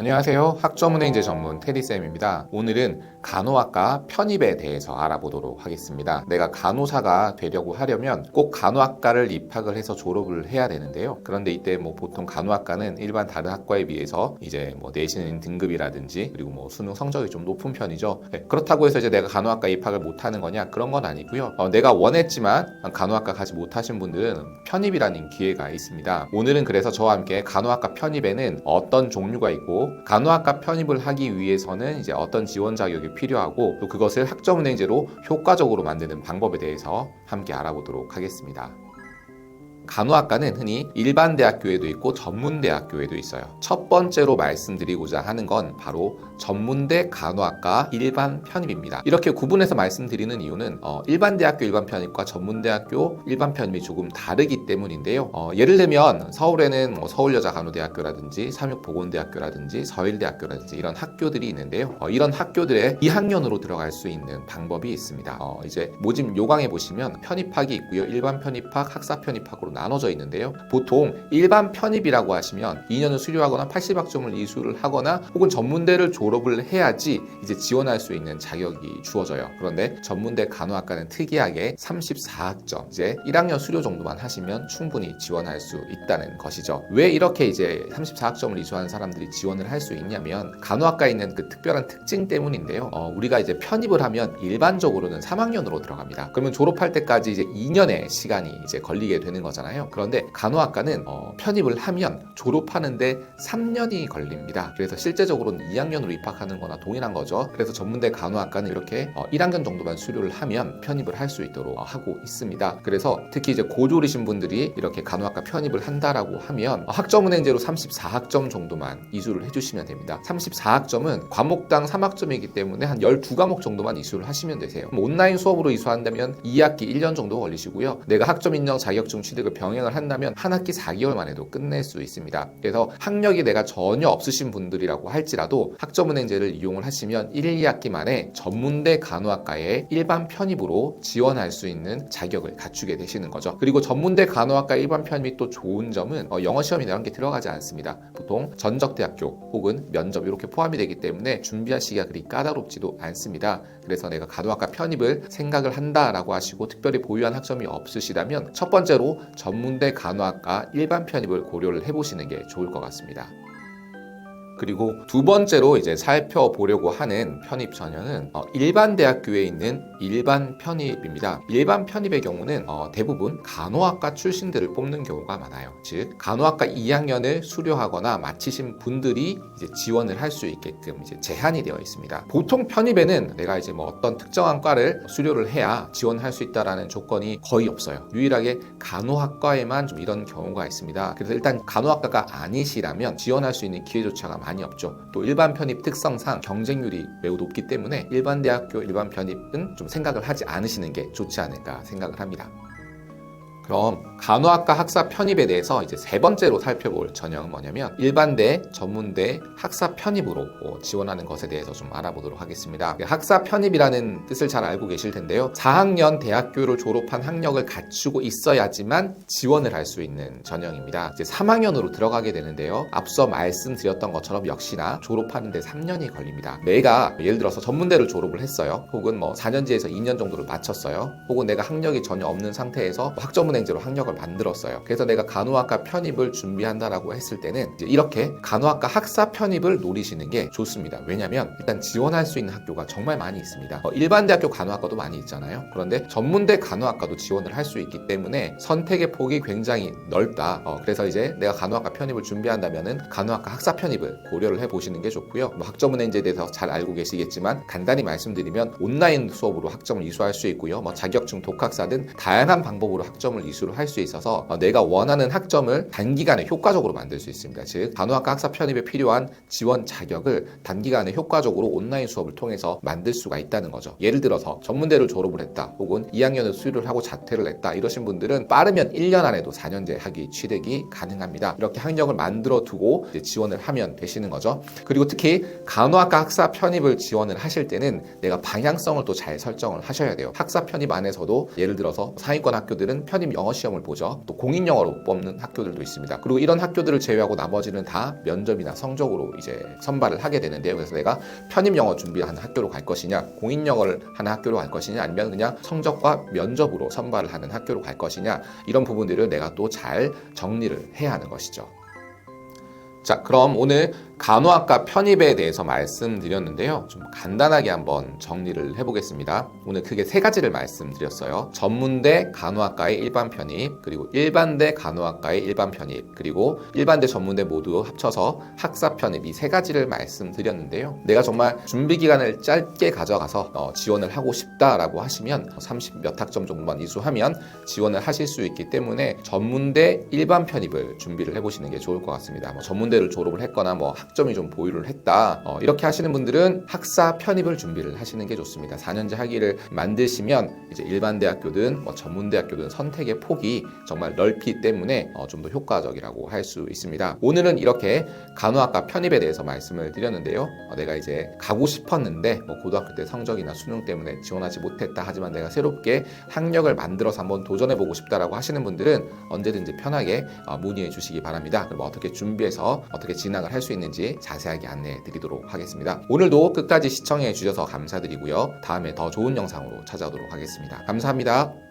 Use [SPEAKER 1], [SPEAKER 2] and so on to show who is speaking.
[SPEAKER 1] 안녕하세요. 학점은행제 전문 테디쌤입니다. 오늘은 간호학과 편입에 대해서 알아보도록 하겠습니다. 내가 간호사가 되려고 하려면 꼭 간호학과를 입학을 해서 졸업을 해야 되는데요. 그런데 이때 보통 간호학과는 일반 다른 학과에 비해서 이제 내신 등급이라든지 그리고 수능 성적이 좀 높은 편이죠. 그렇다고 해서 이제 내가 간호학과 입학을 못하는 거냐? 그런 건 아니고요. 내가 원했지만 간호학과 가지 못하신 분들은 편입이라는 기회가 있습니다. 오늘은 그래서 저와 함께 간호학과 편입에는 어떤 종류가 있고 간호학과 편입을 하기 위해서는 이제 어떤 지원 자격이 필요하고 또 그것을 학점은행제로 효과적으로 만드는 방법에 대해서 함께 알아보도록 하겠습니다. 간호학과는 흔히 일반 대학교에도 있고 전문 대학교에도 있어요. 첫 번째로 말씀드리고자 하는 건 바로 전문대 간호학과 일반 편입입니다. 이렇게 구분해서 말씀드리는 이유는 일반 대학교 일반 편입과 전문 대학교 일반 편입이 조금 다르기 때문인데요. 예를 들면 서울에는 서울여자간호대학교라든지 삼육보건대학교라든지 서일대학교라든지 이런 학교들이 있는데요. 이런 학교들의 2학년으로 들어갈 수 있는 방법이 있습니다. 이제 모집 요강에 보시면 편입학이 있고요. 일반 편입학, 학사 편입학으로 나눠져 있는데요. 보통 일반 편입이라고 하시면 2년을 수료하거나 80학점을 이수를 하거나 혹은 전문대를 졸업을 해야지 이제 지원할 수 있는 자격이 주어져요. 그런데 전문대 간호학과는 특이하게 34학점, 이제 1학년 수료 정도만 하시면 충분히 지원할 수 있다는 것이죠. 왜 이렇게 이제 34학점을 이수한 사람들이 지원을 할 수 있냐면 간호학과에 있는 그 특별한 특징 때문인데요. 우리가 이제 편입을 하면 일반적으로는 3학년으로 들어갑니다. 그러면 졸업할 때까지 이제 2년의 시간이 이제 걸리게 되는 거잖아요. 그런데 간호학과는 편입을 하면 졸업하는데 3년이 걸립니다. 그래서 실제적으로는 2학년으로 입학하는 거나 동일한 거죠. 그래서 전문대 간호학과는 이렇게 1학년 정도만 수료를 하면 편입을 할 수 있도록 하고 있습니다. 그래서 특히 이제 고졸이신 분들이 이렇게 간호학과 편입을 한다라고 하면 학점은행제로 34학점 정도만 이수를 해주시면 됩니다. 34학점은 과목당 3학점이기 때문에 한 12과목 정도만 이수를 하시면 되세요. 온라인 수업으로 이수한다면 2학기 1년 정도 걸리시고요. 내가 학점 인정 자격증 취득을 병행을 한다면 한 학기 4개월 만에도 끝낼 수 있습니다. 그래서 학력이 내가 전혀 없으신 분들이라고 할지라도 학점은행제를 이용을 하시면 1, 2학기 만에 전문대 간호학과에 일반 편입으로 지원할 수 있는 자격을 갖추게 되시는 거죠. 그리고 전문대 간호학과 일반 편입이 또 좋은 점은 영어 시험이나 이런 게 들어가지 않습니다. 보통 전적대학교 혹은 면접 이렇게 포함이 되기 때문에 준비하시기가 그리 까다롭지도 않습니다. 그래서 내가 간호학과 편입을 생각을 한다라고 하시고 특별히 보유한 학점이 없으시다면 첫 번째로 전문대 간호학과 일반 편입을 고려를 해보시는 게 좋을 것 같습니다. 그리고 두 번째로 이제 살펴보려고 하는 편입 전형은 일반 대학교에 있는 일반 편입입니다. 일반 편입의 경우는 대부분 간호학과 출신들을 뽑는 경우가 많아요. 즉 간호학과 2학년을 수료하거나 마치신 분들이 이제 지원을 할 수 있게끔 이제 제한이 되어 있습니다. 보통 편입에는 내가 이제 어떤 특정한 과를 수료를 해야 지원할 수 있다라는 조건이 거의 없어요. 유일하게 간호학과에만 좀 이런 경우가 있습니다. 그래서 일단 간호학과가 아니시라면 지원할 수 있는 기회조차가 많이 없죠. 또 일반 편입 특성상 경쟁률이 매우 높기 때문에 일반 대학교 일반 편입은 좀 생각을 하지 않으시는 게 좋지 않을까 생각을 합니다. 그럼 간호학과 학사 편입에 대해서 이제 세 번째로 살펴볼 전형은 뭐냐면 일반대, 전문대, 학사 편입으로 지원하는 것에 대해서 좀 알아보도록 하겠습니다. 학사 편입이라는 뜻을 잘 알고 계실 텐데요. 4학년 대학교를 졸업한 학력을 갖추고 있어야지만 지원을 할 수 있는 전형입니다. 이제 3학년으로 들어가게 되는데요. 앞서 말씀드렸던 것처럼 역시나 졸업하는데 3년이 걸립니다. 내가 예를 들어서 전문대를 졸업을 했어요. 혹은 4년제에서 2년 정도를 마쳤어요. 혹은 내가 학력이 전혀 없는 상태에서 학점은행제로 학력을 만들었어요. 그래서 내가 간호학과 편입을 준비한다라고 했을 때는 이제 이렇게 간호학과 학사 편입을 노리시는 게 좋습니다. 왜냐면 일단 지원할 수 있는 학교가 정말 많이 있습니다. 일반 대학교 간호학과도 많이 있잖아요. 그런데 전문대 간호학과도 지원을 할 수 있기 때문에 선택의 폭이 굉장히 넓다. 그래서 이제 내가 간호학과 편입을 준비한다면은 간호학과 학사 편입을 고려를 해보시는 게 좋고요. 학점은행제에 대해서 잘 알고 계시겠지만 간단히 말씀드리면 온라인 수업으로 학점을 이수할 수 있고요. 자격증, 독학사 등 다양한 방법으로 학점을 이수를 할 수 있어서 내가 원하는 학점을 단기간에 효과적으로 만들 수 있습니다. 즉 간호학과 학사 편입에 필요한 지원 자격을 단기간에 효과적으로 온라인 수업을 통해서 만들 수가 있다는 거죠. 예를 들어서 전문대를 졸업을 했다 혹은 2학년을 수료를 하고 자퇴를 했다 이러신 분들은 빠르면 1년 안에도 4년제 학위 취득이 가능합니다. 이렇게 학력을 만들어 두고 이제 지원을 하면 되시는 거죠. 그리고 특히 간호학과 학사 편입을 지원을 하실 때는 내가 방향성을 또 잘 설정을 하셔야 돼요. 학사 편입 안에서도 예를 들어서 상위권 학교들은 편입 편입 영어 시험을 보죠. 또 공인영어로 뽑는 학교들도 있습니다. 그리고 이런 학교들을 제외하고 나머지는 다 면접이나 성적으로 이제 선발을 하게 되는데요. 그래서 내가 편입 영어 준비하는 학교로 갈 것이냐, 공인영어를 하는 학교로 갈 것이냐, 아니면 그냥 성적과 면접으로 선발을 하는 학교로 갈 것이냐, 이런 부분들을 내가 또 잘 정리를 해야 하는 것이죠. 자, 그럼 오늘 간호학과 편입에 대해서 말씀드렸는데요. 좀 간단하게 한번 정리를 해보겠습니다. 오늘 크게 세 가지를 말씀드렸어요. 전문대 간호학과의 일반 편입, 그리고 일반대 간호학과의 일반 편입, 그리고 일반대 전문대 모두 합쳐서 학사 편입, 이 세 가지를 말씀드렸는데요. 내가 정말 준비 기간을 짧게 가져가서 지원을 하고 싶다라고 하시면 30 몇 학점 정도만 이수하면 지원을 하실 수 있기 때문에 전문대 일반 편입을 준비를 해보시는 게 좋을 것 같습니다. 전문대를 졸업을 했거나 학점이 좀 보유를 했다, 이렇게 하시는 분들은 학사 편입을 준비를 하시는 게 좋습니다. 4년제 학위를 만드시면 이제 일반 대학교든 전문대학교든 선택의 폭이 정말 넓기 때문에 좀 더 효과적이라고 할 수 있습니다. 오늘은 이렇게 간호학과 편입에 대해서 말씀을 드렸는데요. 내가 이제 가고 싶었는데 고등학교 때 성적이나 수능 때문에 지원하지 못했다, 하지만 내가 새롭게 학력을 만들어서 한번 도전해보고 싶다라고 하시는 분들은 언제든지 편하게 문의해 주시기 바랍니다. 그럼 어떻게 준비해서 어떻게 진학을 할 수 있는지 자세하게 안내해 드리도록 하겠습니다. 오늘도 끝까지 시청해 주셔서 감사드리고요. 다음에 더 좋은 영상으로 찾아오도록 하겠습니다. 감사합니다.